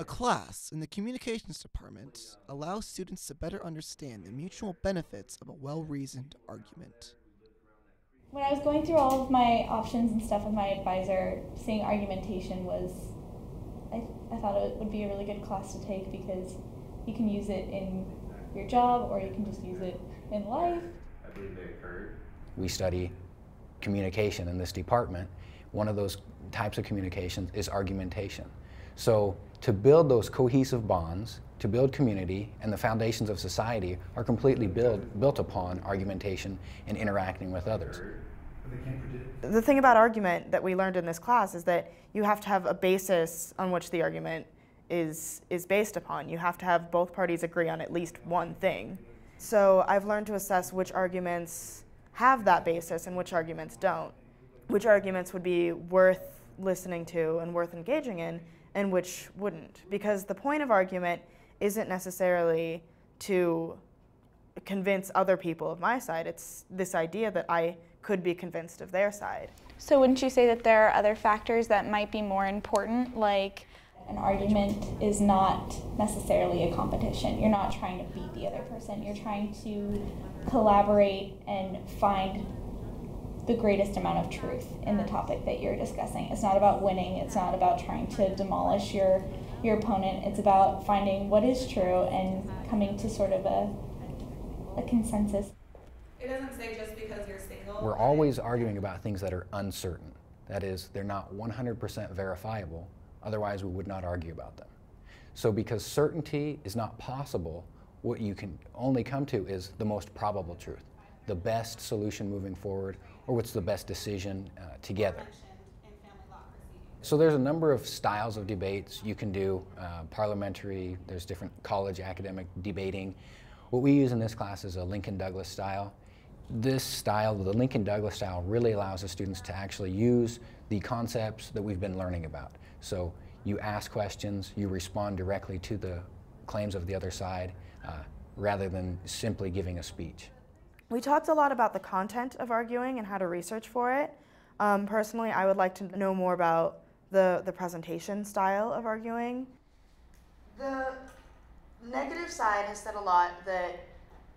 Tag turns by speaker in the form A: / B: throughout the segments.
A: class in the communications department allows students to better understand the mutual benefits of a well-reasoned argument.
B: When I was going through all of my options and stuff with my advisor, seeing argumentation was, I thought it would be a really good class to take because you can use it in your job or you can just use it in life.
C: I believe they occurred.
D: We study communication in this department. One of those types of communication is argumentation. So to build those cohesive bonds, to build community, and the foundations of society are completely built upon argumentation and interacting with others.
E: The thing about argument that we learned in this class is that you have to have a basis on which the argument is based upon. You have to have both parties agree on at least one thing. So I've learned to assess which arguments have that basis and which arguments don't. Which arguments would be worth listening to and worth engaging in, and which wouldn't. Because the point of argument isn't necessarily to convince other people of my side. It's this idea that I could be convinced of their side.
F: So wouldn't you say that there are other factors that might be more important, like
B: an argument is not necessarily a competition. You're not trying to beat the other person. You're trying to collaborate and find the greatest amount of truth in the topic that you're discussing. It's not about winning. It's not about trying to demolish your opponent. It's about finding what is true and coming to sort of a consensus.
G: It doesn't say just because you're single.
D: We're always arguing about things that are uncertain. That is, they're not 100% verifiable. Otherwise, we would not argue about them. So because certainty is not possible, what you can only come to is the most probable truth, the best solution moving forward, or what's the best decision together. So there's a number of styles of debates you can do, parliamentary, there's different college academic debating. What we use in this class is a Lincoln-Douglas style. This style, the Lincoln-Douglas style, really allows the students to actually use the concepts that we've been learning about. So you ask questions, you respond directly to the claims of the other side, rather than simply giving a speech.
E: We talked a lot about the content of arguing and how to research for it. Personally, I would like to know more about the presentation style of arguing. The negative side has said a lot that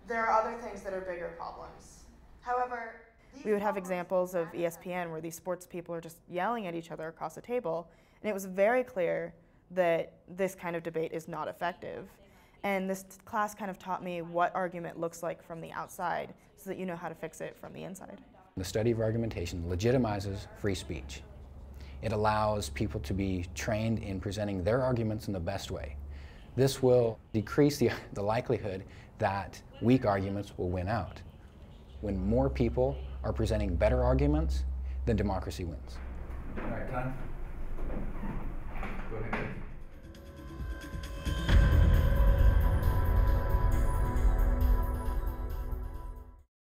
E: there are other things that are bigger problems. However, we would have examples of ESPN where these sports people are just yelling at each other across a table, and it was very clear that this kind of debate is not effective. And this class kind of taught me what argument looks like from the outside so that you know how to fix it from the inside.
D: The study of argumentation legitimizes free speech. It allows people to be trained in presenting their arguments in the best way. This will decrease the likelihood that weak arguments will win out. When more people are presenting better arguments, then democracy wins.
C: All right, time. Go ahead.